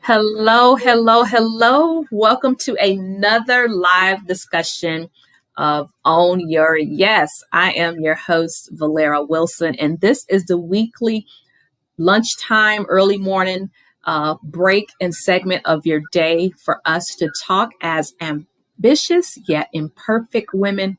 Hello, hello, hello. Welcome to another live discussion of Own Your Yes. I am your host, Valera Wilson, and this is the weekly lunchtime, early morning break and segment of your day for us to talk as ambitious yet imperfect women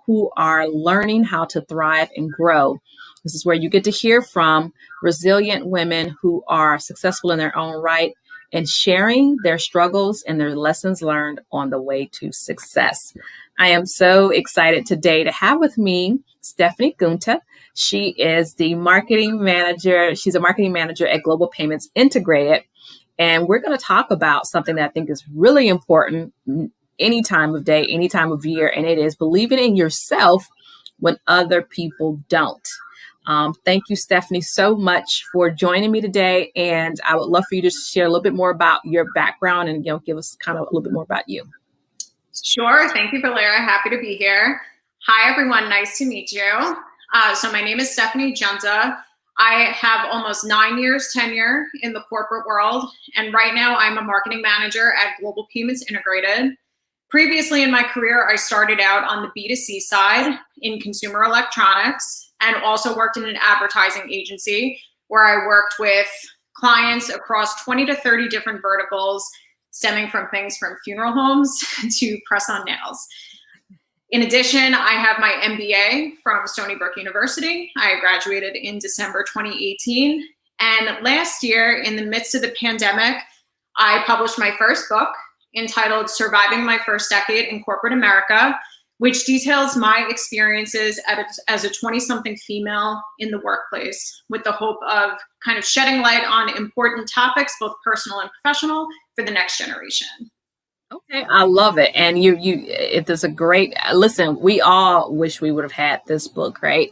who are learning how to thrive and grow. This is where you get to hear from resilient women who are successful in their own right and sharing their struggles and their lessons learned on the way to success. I am so excited today to have with me Stephanie Gunta. She is the marketing manager. She's a marketing manager at Global Payments Integrated. And we're going to talk about something that I think is really important any time of day, any time of year, and it is believing in yourself when other people don't. Thank you, Stephanie, so much for joining me today. And I would love for you to share a little bit more about your background and give us kind of a little bit more about you. Sure. Thank you, Valera. Happy to be here. Hi, everyone. Nice to meet you. So my name is Stephanie Junta. I have almost 9 years tenure in the corporate world. And right now I'm a marketing manager at Global Payments Integrated. Previously in my career, I started out on the B2C side in consumer electronics and also worked in an advertising agency where I worked with clients across 20 to 30 different verticals, stemming from things from funeral homes to press-on nails. In addition, I have my MBA from Stony Brook University. I graduated in December 2018. And last year, in the midst of the pandemic, I published my first book entitled Surviving My First Decade in Corporate America, which details my experiences as a 20-something female in the workplace with the hope of kind of shedding light on important topics, both personal and professional, for the next generation. Okay, I love it. And it is a great, listen, we all wish we would have had this book, right?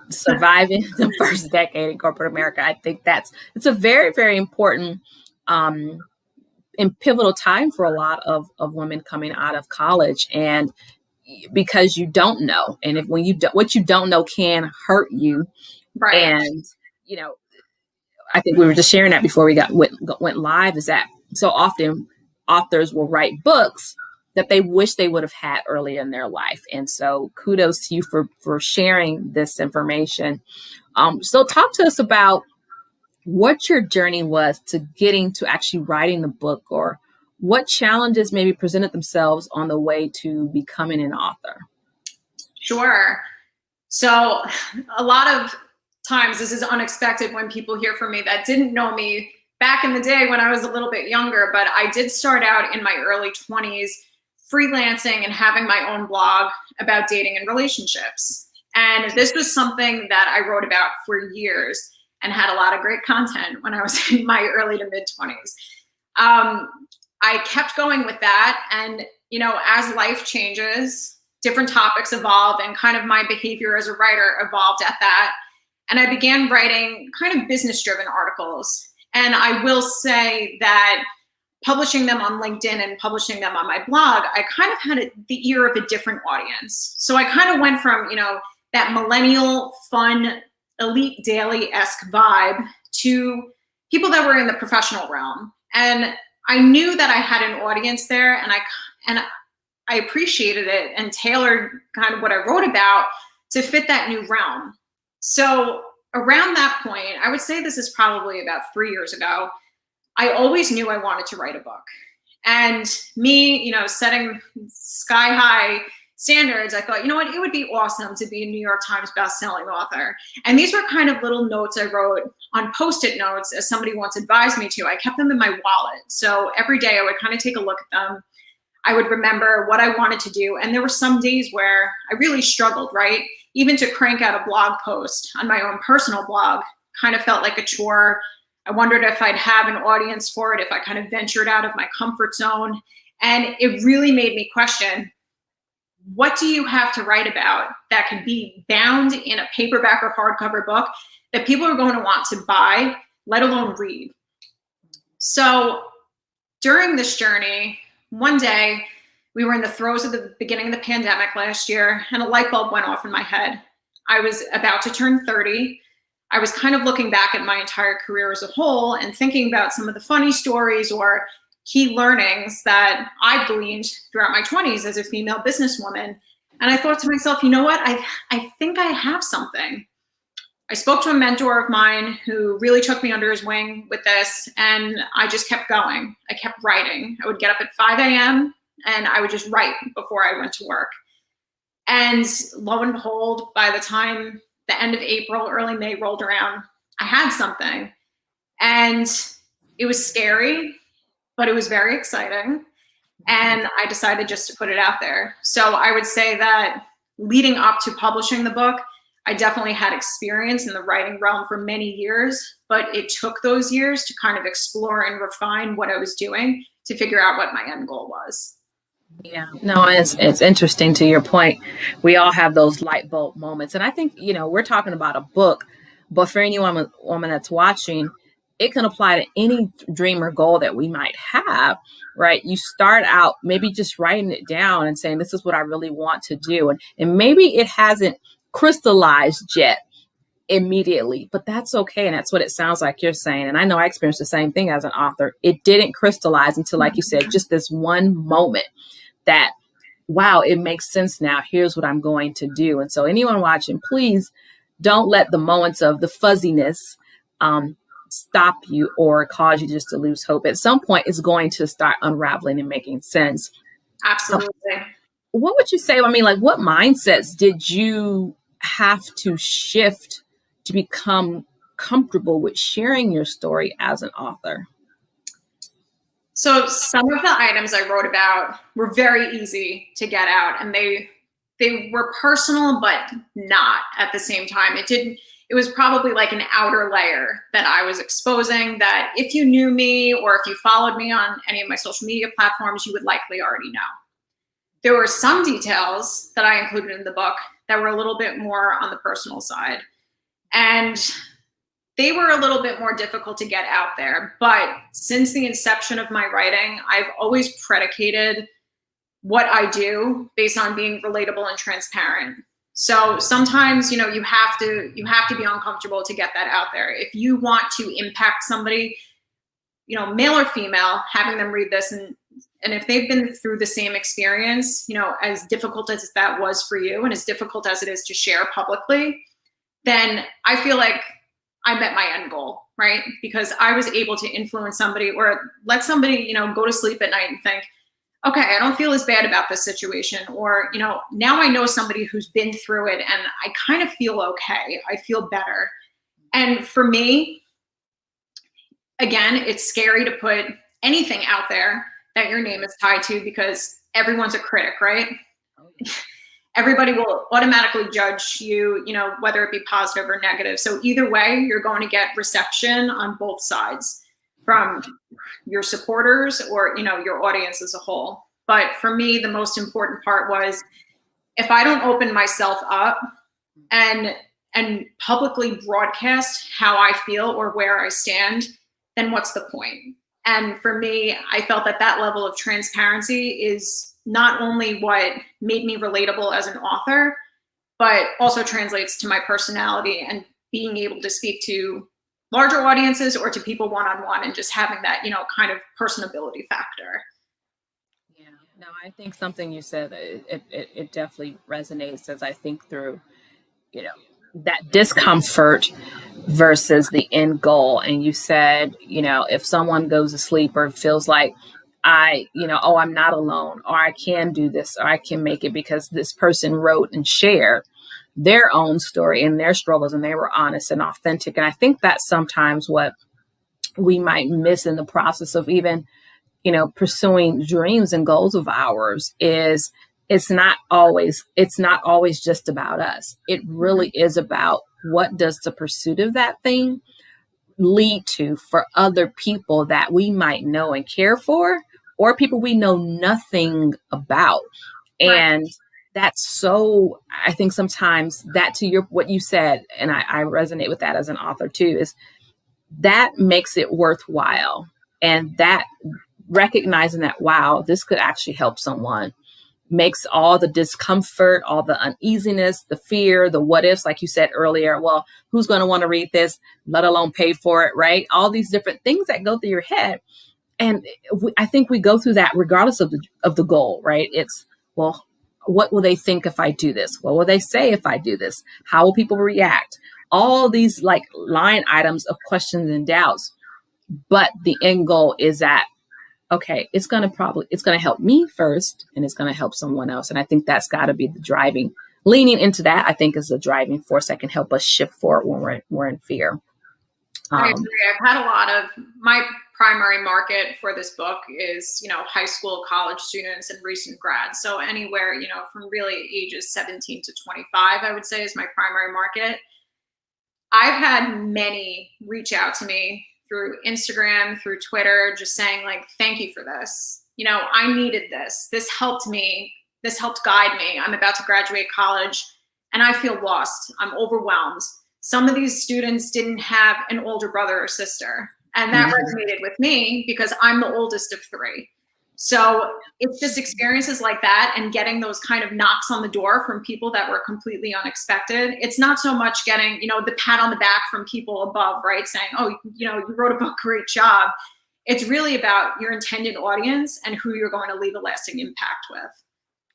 Surviving the First Decade in Corporate America. I think it's a very, very important and pivotal time for a lot of women coming out of college. And because you don't know, and what you don't know can hurt you. Right. And, I think we were just sharing that before we went live, is that so often authors will write books that they wish they would have had earlier in their life. And so kudos to you for sharing this information. So talk to us about what your journey was to getting to actually writing the book, or what challenges maybe presented themselves on the way to becoming an author. Sure. So a lot of times this is unexpected when people hear from me that didn't know me back in the day when I was a little bit younger, but I did start out in my early 20s freelancing and having my own blog about dating and relationships. And this was something that I wrote about for years and had a lot of great content when I was in my early to mid 20s. I kept going with that. And, as life changes, different topics evolve, and kind of my behavior as a writer evolved at that. And I began writing kind of business-driven articles. And I will say that publishing them on LinkedIn and publishing them on my blog, I kind of had the ear of a different audience. So I kind of went from, that millennial, fun, elite daily-esque vibe to people that were in the professional realm. And I knew that I had an audience there, and I appreciated it and tailored kind of what I wrote about to fit that new realm. So around that point, I would say this is probably about 3 years ago, I always knew I wanted to write a book. And me, setting sky high standards, I thought, it would be awesome to be a New York Times bestselling author. And these were kind of little notes I wrote on Post-it notes, as somebody once advised me to. I kept them in my wallet. So every day I would kind of take a look at them. I would remember what I wanted to do. And there were some days where I really struggled, right? Even to crank out a blog post on my own personal blog kind of felt like a chore. I wondered if I'd have an audience for it, if I kind of ventured out of my comfort zone. And it really made me question, what do you have to write about that can be bound in a paperback or hardcover book that people are going to want to buy, let alone read? So during this journey, one day we were in the throes of the beginning of the pandemic last year, and a light bulb went off in my head. I was about to turn 30. I was kind of looking back at my entire career as a whole and thinking about some of the funny stories or key learnings that I gleaned throughout my 20s as a female businesswoman. And I thought to myself, you know what? I think I have something. I spoke to a mentor of mine who really took me under his wing with this, and I just kept going. I kept writing. I would get up at 5 a.m. and I would just write before I went to work. And lo and behold, by the time the end of April, early May rolled around, I had something. And it was scary, but it was very exciting. And I decided just to put it out there. So I would say that leading up to publishing the book, I definitely had experience in the writing realm for many years, but it took those years to kind of explore and refine what I was doing to figure out what my end goal was. Yeah, no, it's interesting to your point. We all have those light bulb moments. And I think, we're talking about a book, but for any woman that's watching, it can apply to any dream or goal that we might have, right? You start out maybe just writing it down and saying, this is what I really want to do. And maybe it hasn't crystallized yet immediately, but that's okay. And that's what it sounds like you're saying. And I know I experienced the same thing as an author. It didn't crystallize until, like you said, just this one moment that, wow, it makes sense now. Here's what I'm going to do. And so anyone watching, please don't let the moments of the fuzziness stop you or cause you just to lose hope. At some point, it's going to start unraveling and making sense. Absolutely. What would you say? I mean, like, what mindsets did you have to shift to become comfortable with sharing your story as an author? So some of the items I wrote about were very easy to get out, and they were personal, but not at the same time. It was probably like an outer layer that I was exposing that if you knew me or if you followed me on any of my social media platforms, you would likely already know. There were some details that I included in the book that were a little bit more on the personal side. And they were a little bit more difficult to get out there. But since the inception of my writing, I've always predicated what I do based on being relatable and transparent. So sometimes, you have to be uncomfortable to get that out there. If you want to impact somebody, male or female, having them read this and if they've been through the same experience, as difficult as that was for you and as difficult as it is to share publicly, then I feel like I met my end goal, right? Because I was able to influence somebody or let somebody, go to sleep at night and think, okay, I don't feel as bad about this situation. Or, now I know somebody who's been through it and I kind of feel okay. I feel better. And for me, again, it's scary to put anything out there that your name is tied to because everyone's a critic, right? Everybody will automatically judge you, whether it be positive or negative. So either way, you're going to get reception on both sides from your supporters or, your audience as a whole. But for me, the most important part was if I don't open myself up and publicly broadcast how I feel or where I stand, then what's the point? And for me, I felt that level of transparency is not only what made me relatable as an author, but also translates to my personality and being able to speak to larger audiences or to people one-on-one and just having that, kind of personability factor. Yeah, no, I think something you said, it definitely resonates as I think through, that discomfort versus the end goal. And you said, if someone goes to sleep or feels like I'm not alone, or I can do this, or I can make it because this person wrote and shared their own story and their struggles and they were honest and authentic. And I think that's sometimes what we might miss in the process of even, pursuing dreams and goals of ours is it's not always just about us. It really is about what does the pursuit of that thing lead to for other people that we might know and care for, or people we know nothing about. Right. And that's so, I think sometimes that to what you said, and I resonate with that as an author too, is that makes it worthwhile. And that recognizing that, wow, this could actually help someone, makes all the discomfort, all the uneasiness, the fear, the what ifs, like you said earlier. Well, who's going to want to read this, let alone pay for it, right? All these different things that go through your head. And I think we go through that regardless of the goal, right? It's, well, what will they think if I do this? What will they say if I do this? How will people react? All these like line items of questions and doubts. But the end goal is that, okay, it's going to help me first, and it's going to help someone else. And I think that's got to be the leaning into that, I think, is the driving force that can help us shift forward when we're in fear. I agree. I've had a lot of my primary market for this book is, high school, college students and recent grads. So anywhere, from really ages 17 to 25, I would say is my primary market. I've had many reach out to me through Instagram, through Twitter, just saying like, thank you for this. I needed this. This helped me. This helped guide me. I'm about to graduate college and I feel lost. I'm overwhelmed. Some of these students didn't have an older brother or sister. And that resonated with me because I'm the oldest of three. So it's just experiences like that and getting those kind of knocks on the door from people that were completely unexpected. It's not so much getting, the pat on the back from people above, right? Saying, oh, you wrote a book, great job. It's really about your intended audience and who you're going to leave a lasting impact with.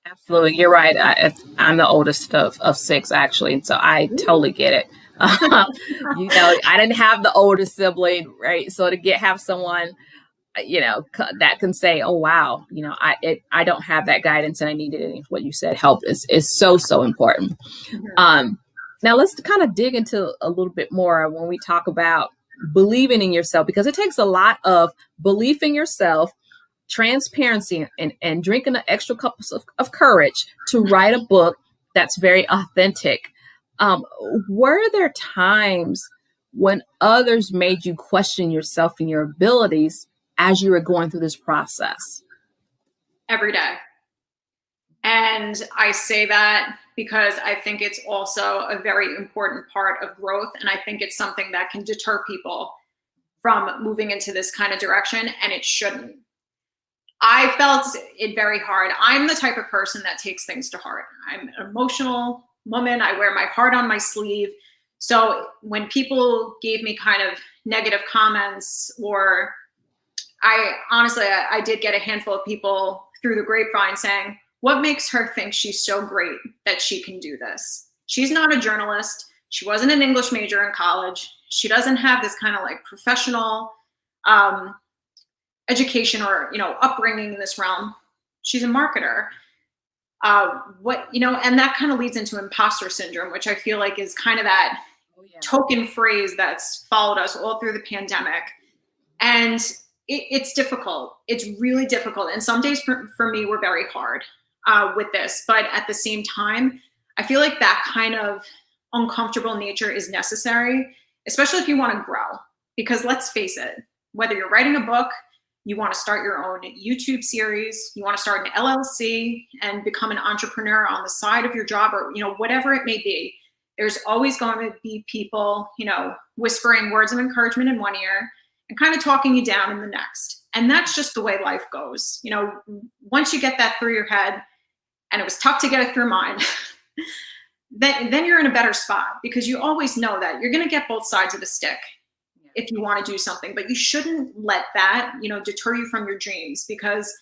Absolutely. You're right. I'm the oldest of six, actually. And so I totally get it. I didn't have the older sibling, right? So to have someone, that can say, oh, wow, I don't have that guidance and I needed it. What you said, help is so, so important. Mm-hmm. Now let's kind of dig into a little bit more when we talk about believing in yourself, because it takes a lot of belief in yourself, transparency, and drinking an extra cup of courage to write a book that's very authentic. Were there times when others made you question yourself and your abilities as you were going through this process? Every day. And I say that because I think it's also a very important part of growth. And I think it's something that can deter people from moving into this kind of direction, and it shouldn't. I felt it very hard. I'm the type of person that takes things to heart. I'm an emotional woman. I wear my heart on my sleeve. So when people gave me kind of negative comments, or I did get a handful of people through the grapevine saying, what makes her think she's so great that she can do this? She's not a journalist. She wasn't an English major in college. She doesn't have this kind of like professional education or, upbringing in this realm. She's a marketer. And that kind of leads into imposter syndrome, which I feel like is kind of that token phrase that's followed us all through the pandemic. And it's difficult. It's really difficult. And some days for me were very hard with this. But at the same time, I feel like that kind of uncomfortable nature is necessary, especially if you want to grow. Because let's face it, whether you're writing a book, you want to start your own YouTube series, you want to start an LLC and become an entrepreneur on the side of your job, or, whatever it may be, there's always going to be people, whispering words of encouragement in one ear and kind of talking you down in the next. And that's just the way life goes. Once you get that through your head, and it was tough to get it through mine, then you're in a better spot, because you always know that you're going to get both sides of the stick if you want to do something, but you shouldn't let that, deter you from your dreams. Because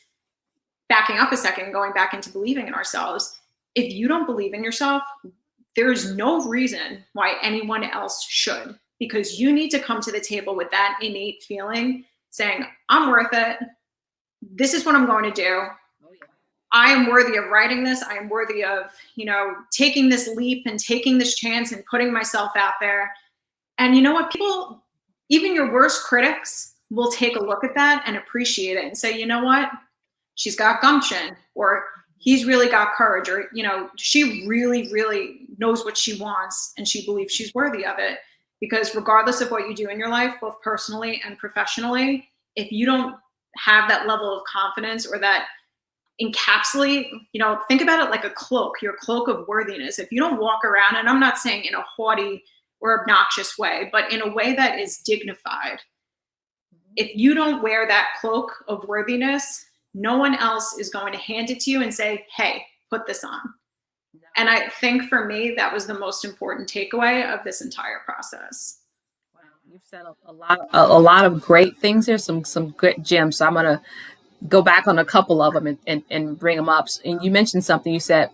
backing up a second, going back into believing in ourselves, if you don't believe in yourself, there is no reason why anyone else should, because you need to come to the table with that innate feeling saying, I'm worth it. This is what I'm going to do. I am worthy of writing this. I am worthy of, taking this leap and taking this chance and putting myself out there. And you know what? People, even your worst critics, will take a look at that and appreciate it and say, you know what? She's got gumption, or he's really got courage, or, she really, really knows what she wants and she believes she's worthy of it. Because regardless of what you do in your life, both personally and professionally, if you don't have that level of confidence or that encapsulate, think about it like a cloak, your cloak of worthiness. If you don't walk around, and I'm not saying in a haughty or obnoxious way, but in a way that is dignified. If you don't wear that cloak of worthiness, no one else is going to hand it to you and say, hey, put this on. And I think for me, that was the most important takeaway of this entire process. Wow, you've said a lot of great things here, some good gems. So I'm gonna go back on a couple of them and bring them up. And you mentioned something. You said,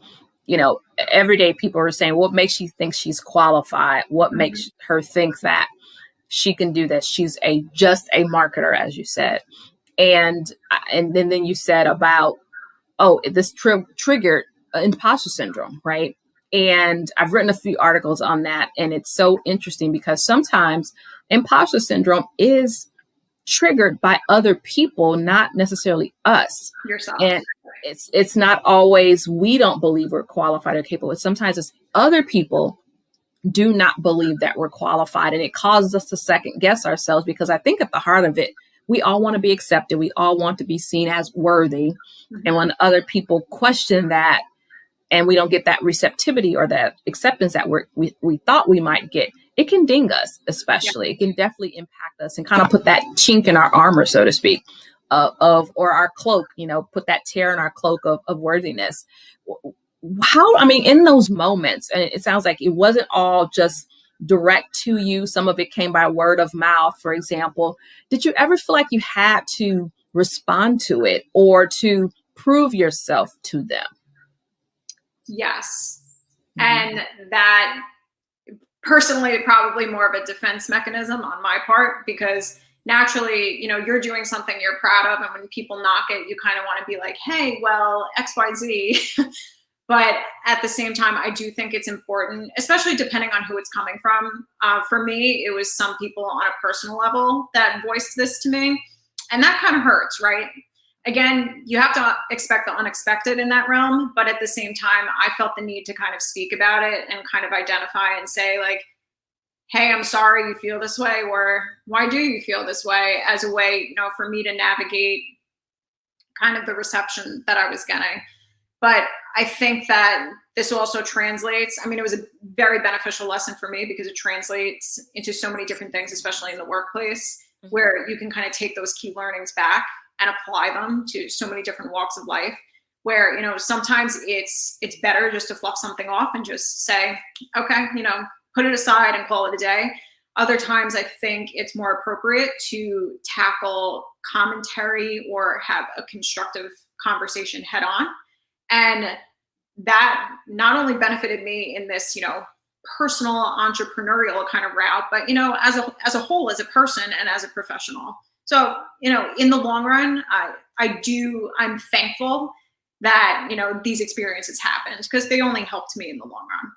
every day people are saying, what makes you think she's qualified? What makes her think that she can do this? She's just a marketer, as you said. And then you said about, this triggered imposter syndrome, right? And I've written a few articles on that, and it's so interesting because sometimes imposter syndrome is triggered by other people, not necessarily us. Yourself. And it's not always we don't believe we're qualified or capable. Sometimes it's other people do not believe that we're qualified, and it causes us to second guess ourselves, because I think at the heart of it, we all want to be accepted. We all want to be seen as worthy. And when other people question that and we don't get that receptivity or that acceptance that we thought we might get, it can ding us, especially. Yeah. It can definitely impact us and kind of put that chink in our armor, so to speak, or our cloak, put that tear in our cloak of worthiness. In those moments, and it sounds like it wasn't all just direct to you. Some of it came by word of mouth, for example. Did you ever feel like you had to respond to it or to prove yourself to them? Yes. And that personally, probably more of a defense mechanism on my part, because naturally, you're doing something you're proud of. And when people knock it, you kind of want to be like, hey, well, XYZ. But at the same time, I do think it's important, especially depending on who it's coming from. For me, it was some people on a personal level that voiced this to me. And that kind of hurts, right? Again, you have to expect the unexpected in that realm. But at the same time, I felt the need to kind of speak about it and kind of identify and say, like, hey, I'm sorry you feel this way, or why do you feel this way, as a way, for me to navigate kind of the reception that I was getting. But I think that this also translates. It was a very beneficial lesson for me because it translates into so many different things, especially in the workplace, where you can kind of take those key learnings back and apply them to so many different walks of life, where, sometimes it's better just to fluff something off and just say, okay, put it aside and call it a day. Other times I think it's more appropriate to tackle commentary or have a constructive conversation head on. And that not only benefited me in this, personal entrepreneurial kind of route, but, as a whole, as a person and as a professional. So, in the long run, I'm thankful that, these experiences happened, because they only helped me in the long run.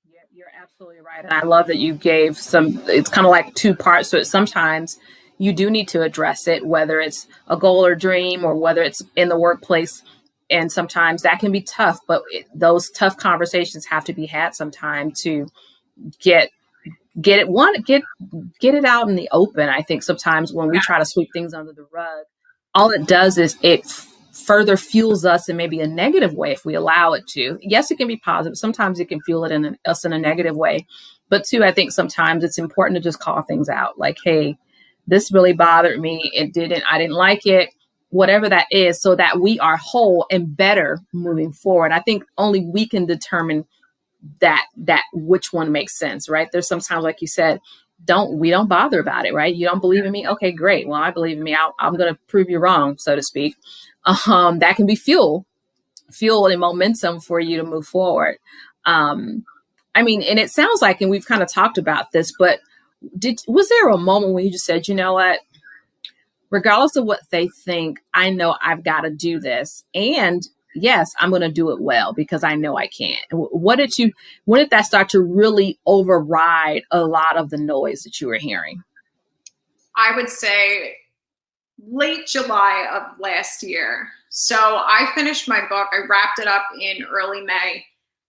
Yeah, you're absolutely right. And I love that you gave it's kind of like two parts. So sometimes you do need to address it, whether it's a goal or dream or whether it's in the workplace. And sometimes that can be tough, but those tough conversations have to be had sometime to get it out in the open. I think sometimes when we try to sweep things under the rug, all it does is it further fuels us in maybe a negative way if we allow it to. Yes, it can be positive. Sometimes it can fuel us in a negative way. But too, I think sometimes it's important to just call things out. Like, hey, this really bothered me. I didn't like it. Whatever that is, so that we are whole and better moving forward. I think only we can determine that which one makes sense, right? There's sometimes, like you said, we don't bother about it, right? You don't believe in me? Okay, great. Well, I believe in me. I'm going to prove you wrong, so to speak. That can be fuel and momentum for you to move forward. And it sounds like, and we've kind of talked about this, but was there a moment when you just said, you know what? Regardless of what they think, I know I've got to do this. And yes, I'm going to do it well because I know I can. When did that start to really override a lot of the noise that you were hearing? I would say late July of last year. So I finished my book. I wrapped it up in early May.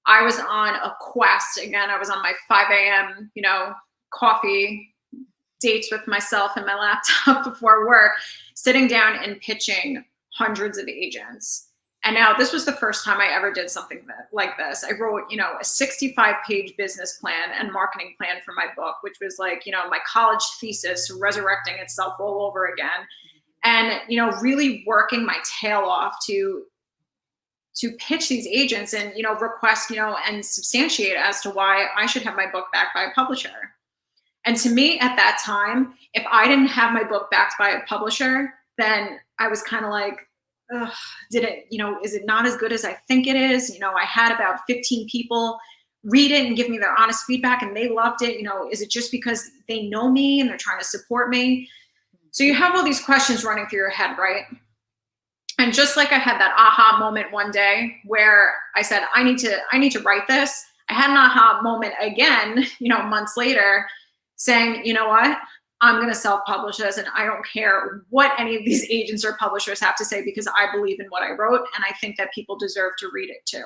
I was on a quest. Again, I was on my 5 a.m., coffee dates with myself and my laptop before work, sitting down and pitching hundreds of agents. And now this was the first time I ever did something like this. I wrote, a 65-page business plan and marketing plan for my book, which was like, my college thesis resurrecting itself all over again. and, really working my tail off to pitch these agents and, request, and substantiate as to why I should have my book backed by a publisher. And to me at that time, if I didn't have my book backed by a publisher, then I was kind of like, ugh, is it not as good as I think it is? I had about 15 people read it and give me their honest feedback and they loved it. Is it just because they know me and they're trying to support me? So you have all these questions running through your head, right? And just like I had that aha moment one day where I said, I need to write this. I had an aha moment again, months later, saying, you know what? I'm going to self-publish this, and I don't care what any of these agents or publishers have to say, because I believe in what I wrote, and I think that people deserve to read it too.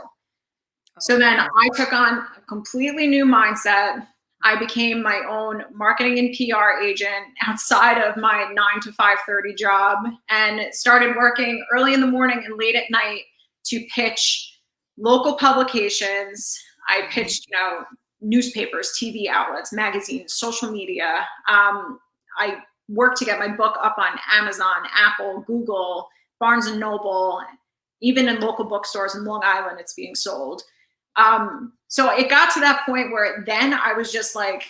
So then I took on a completely new mindset. I became my own marketing and PR agent outside of my 9 to 5:30 job, and started working early in the morning and late at night to pitch local publications. I pitched, newspapers, TV outlets, magazines, social media. I worked to get my book up on Amazon, Apple, Google, Barnes and Noble, even in local bookstores in Long Island, it's being sold. So it got to that point where then I was just like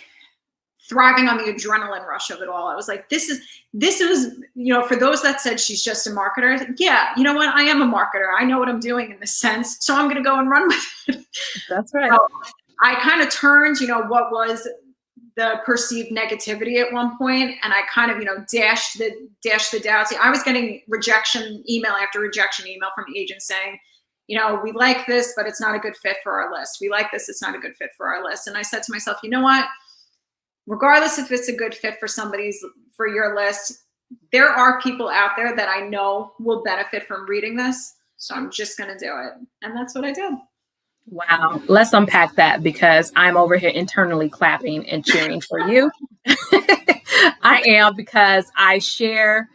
thriving on the adrenaline rush of it all. I was like, this was, for those that said she's just a marketer, yeah, you know what? I am a marketer. I know what I'm doing in this sense. So I'm going to go and run with it. That's right. So I kind of turned, what was the perceived negativity at one point, and I kind of, dashed the doubts. I was getting rejection email after rejection email from agents saying, we like this, but it's not a good fit for our list. We like this, it's not a good fit for our list. And I said to myself, you know what? Regardless if it's a good fit for your list, there are people out there that I know will benefit from reading this. So I'm just going to do it. And that's what I did. Wow. Let's unpack that, because I'm over here internally clapping and cheering for you. I am, because I share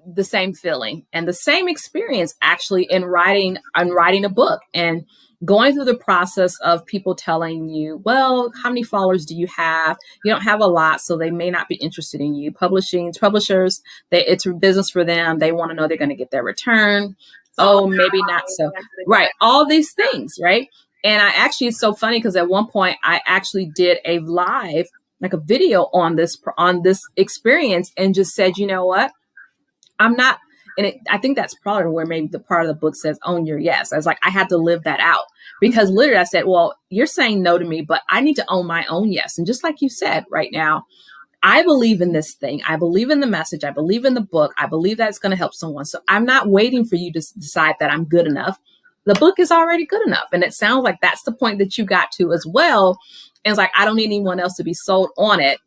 the same feeling and the same experience actually in writing a book, and going through the process of people telling you, well, how many followers do you have? You don't have a lot, so they may not be interested in you. Publishers, it's a business for them. They want to know they're going to get their return. Oh, maybe not so. Right. All these things. Right. And it's so funny, because at one point I actually did a live, like a video on this experience, and just said, you know what? I'm not. And I think that's probably where maybe the part of the book says, own your yes. I was like, I had to live that out, because literally I said, well, you're saying no to me, but I need to own my own yes. And just like you said right now, I believe in this thing. I believe in the message. I believe in the book. I believe that it's going to help someone. So I'm not waiting for you to decide that I'm good enough. The book is already good enough. And it sounds like that's the point that you got to as well. And it's like, I don't need anyone else to be sold on it.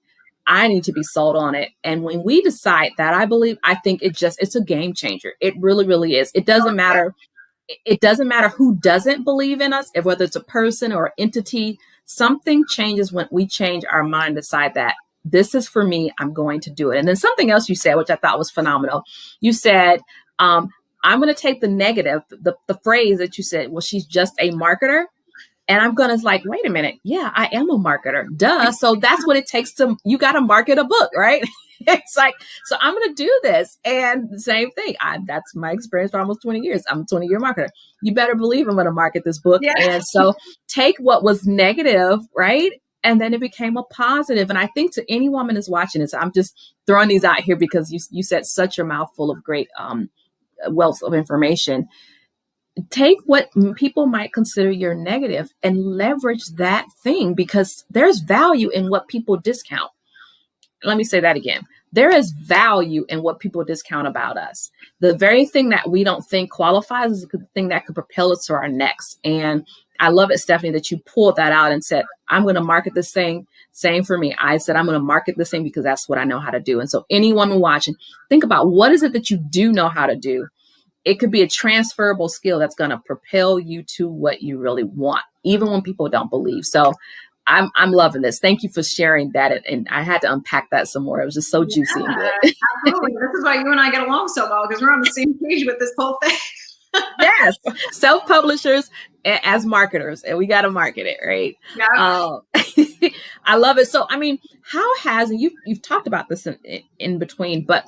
I need to be sold on it. And when we decide that, I think it's a game changer. It really, really is. It doesn't matter. It doesn't matter who doesn't believe in us, whether it's a person or an entity. Something changes when we change our mind, decide that this is for me, I'm going to do it. And then something else you said, which I thought was phenomenal. You said, I'm going to take the negative, the phrase that you said, well, she's just a marketer. And I'm going to wait a minute. Yeah, I am a marketer. Duh. So that's what it takes you got to market a book, right? It's like, so I'm going to do this. And the same thing. That's my experience for almost 20 years. I'm a 20-year marketer. You better believe I'm going to market this book. Yeah. And so take what was negative, right? And then it became a positive. And I think to any woman that's watching this, I'm just throwing these out here because you said such a mouthful of great wealth of information. Take what people might consider your negative and leverage that thing, because there's value in what people discount. Let me say that again. There is value in what people discount about us. The very thing that we don't think qualifies is the thing that could propel us to our next. And I love it, Stephanie, that you pulled that out and said, I'm going to market this thing. Same for me. I said, I'm going to market this thing because that's what I know how to do. And so any woman watching, think about what is it that you do know how to do? It could be a transferable skill that's going to propel you to what you really want, even when people don't believe. So I'm loving this. Thank you for sharing that. And I had to unpack that some more. It was just so juicy and good. Absolutely. This is why you and I get along so well, because we're on the same page with this whole thing. Yes, self-publishers as marketers, and we got to market it, right? Yeah. I love it. So, I mean, how has, and you've talked about this in between, but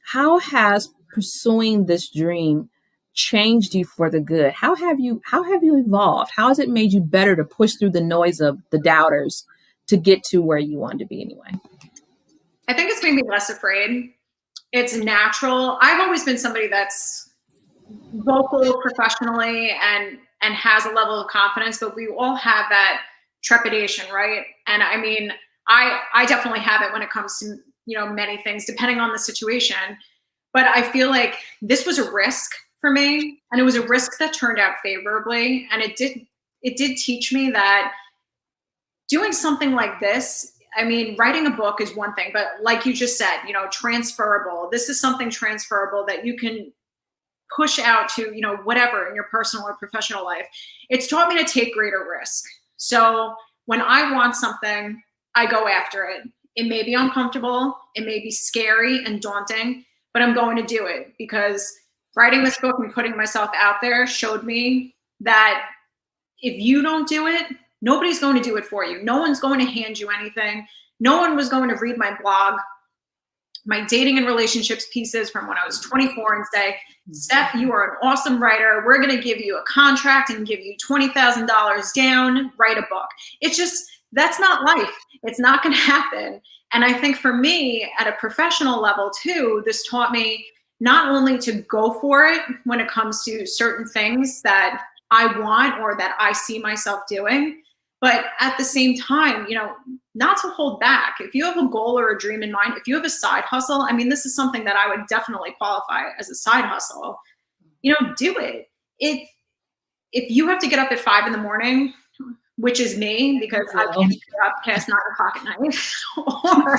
how has pursuing this dream changed you for the good? How have you evolved? How has it made you better to push through the noise of the doubters to get to where you wanted to be anyway? I think it's made me less afraid. It's natural. I've always been somebody that's vocal professionally and has a level of confidence, but we all have that trepidation, right? And I mean, I definitely have it when it comes to, many things depending on the situation. But I feel like this was a risk for me, and it was a risk that turned out favorably, and it did teach me that doing something like this, I mean, writing a book is one thing, but like you just said, transferable. This is something transferable that you can push out to, whatever in your personal or professional life. It's taught me to take greater risk. So when I want something, I go after it. It may be uncomfortable, it may be scary and daunting, but I'm going to do it because writing this book and putting myself out there showed me that if you don't do it, nobody's going to do it for you. No one's going to hand you anything. No one was going to read my blog, my dating and relationships pieces from when I was 24 and say, Steph, you are an awesome writer. We're going to give you a contract and give you $20,000 down, write a book. It's just, that's not life. It's not going to happen. And I think for me at a professional level too, this taught me not only to go for it when it comes to certain things that I want or that I see myself doing, but at the same time, not to hold back. If you have a goal or a dream in mind, if you have a side hustle, I mean, this is something that I would definitely qualify as a side hustle. Do it. If you have to get up at 5 a.m, which is me because I can't get up past 9 o'clock at night, or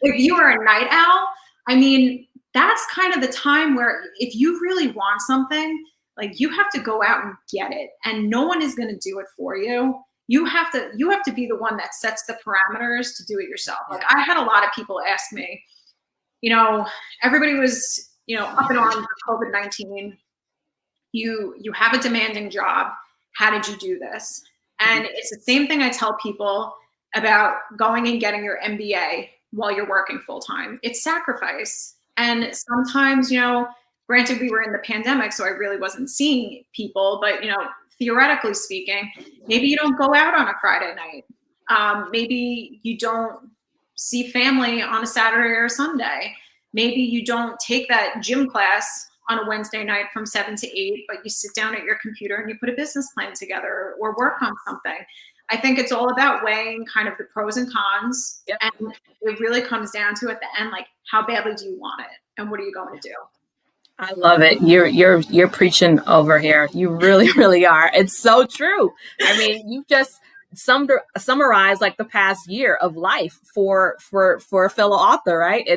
if you are a night owl, I mean, that's kind of the time where if you really want something, like you have to go out and get it, and no one is going to do it for you. You have to be the one that sets the parameters to do it yourself. Like I had a lot of people ask me, everybody was, up in arms with COVID-19. You have a demanding job. How did you do this? And it's the same thing I tell people about going and getting your MBA while you're working full time. It's sacrifice. And sometimes, granted we were in the pandemic, so I really wasn't seeing people, but, theoretically speaking, maybe you don't go out on a Friday night. Maybe you don't see family on a Saturday or Sunday. Maybe you don't take that gym class on a Wednesday night from 7 to 8, but you sit down at your computer and you put a business plan together or work on something. I think it's all about weighing kind of the pros and cons. Yep. And it really comes down to at the end, like, how badly do you want it? And what are you going to do? I love it. You're preaching over here. You really, really are. It's so true. I mean, you just summarize like the past year of life for a fellow author, right?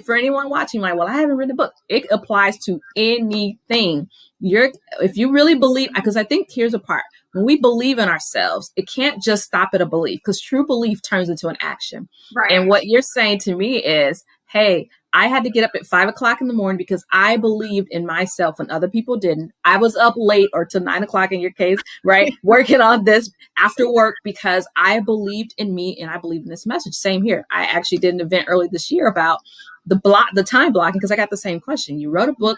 For anyone watching, like, well, I haven't written a book. It applies to anything. If you really believe, because I think here's a part. When we believe in ourselves, it can't just stop at a belief, because true belief turns into an action. Right. And what you're saying to me is, hey, I had to get up at 5 o'clock in the morning because I believed in myself when other people didn't. I was up late, or till 9 o'clock in your case, right? Working on this after work because I believed in me and I believed in this message. Same here. I actually did an event early this year about the time blocking, because I got the same question. You wrote a book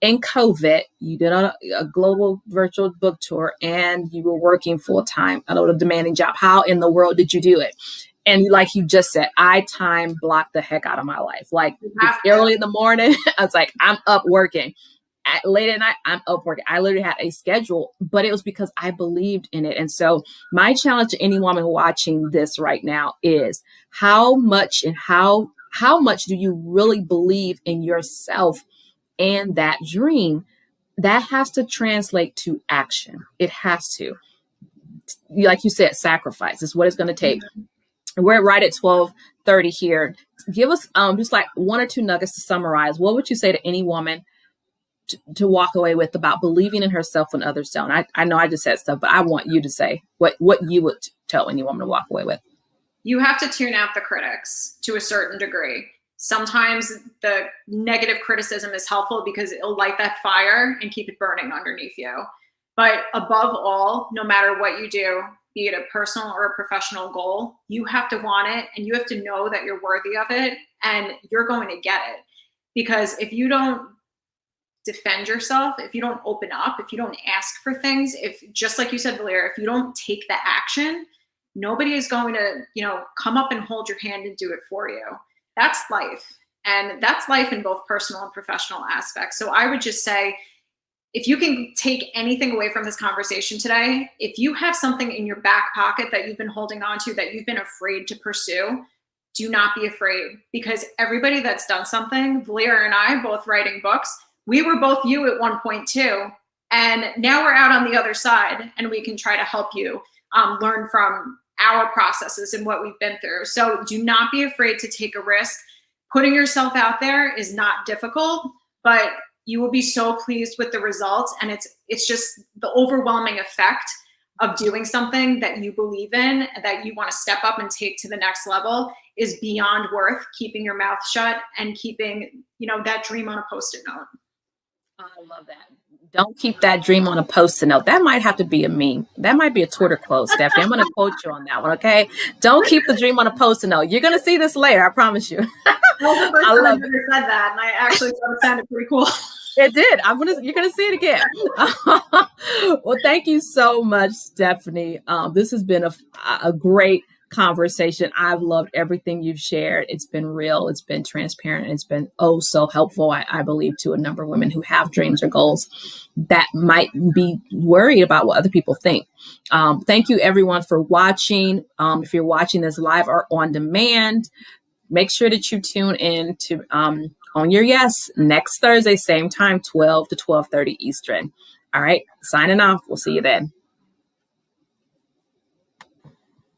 in COVID, you did a global virtual book tour, and you were working full time, a demanding job. How in the world did you do it? And like you just said, I time blocked the heck out of my life. Like early in the morning, I was like, I'm up working. Late at night, I'm up working. I literally had a schedule, but it was because I believed in it. And so my challenge to any woman watching this right now is how much do you really believe in yourself and that dream? That has to translate to action. It has to. Like you said, sacrifice is what it's going to take. Mm-hmm. We're right at 12:30 here. Give us just like one or two nuggets to summarize. What would you say to any woman to walk away with about believing in herself when others don't? I know I just said stuff, but I want you to say what you would tell any woman to walk away with. You have to tune out the critics to a certain degree. Sometimes the negative criticism is helpful because it'll light that fire and keep it burning underneath you. But above all, no matter what you do, be it a personal or a professional goal, you have to want it and you have to know that you're worthy of it and you're going to get it. Because if you don't defend yourself, if you don't open up, if you don't ask for things, if just like you said, Valeria, if you don't take the action, nobody is going to, come up and hold your hand and do it for you. That's life. And that's life in both personal and professional aspects. So I would just say, if you can take anything away from this conversation today, if you have something in your back pocket that you've been holding on to, that you've been afraid to pursue, do not be afraid, because everybody that's done something, Valeria and I both writing books, we were both you at one point too. And now we're out on the other side and we can try to help you learn from our processes and what we've been through. So do not be afraid to take a risk. Putting yourself out there is not difficult, but you will be so pleased with the results. And it's just the overwhelming effect of doing something that you believe in, that you want to step up and take to the next level, is beyond worth keeping your mouth shut and keeping, that dream on a Post-it note. I love that. Don't keep that dream on a Post-it note. That might have to be a meme. That might be a Twitter quote, Stephanie. I'm going to quote you on that one, okay? Don't keep the dream on a Post-it note. You're going to see this later, I promise you. I love it. Said that, and I actually thought it sounded pretty cool. It did. You're gonna see it again. Well, thank you so much, Stephanie. This has been a great conversation. I've loved everything you've shared. It's been real. It's been transparent. It's been so helpful, I believe, to a number of women who have dreams or goals that might be worried about what other people think. Thank you, everyone, for watching. If you're watching this live or on demand, make sure that you tune in to On Your Yes next Thursday, same time, 12 to 12:30 Eastern. All right, signing off. We'll see you then.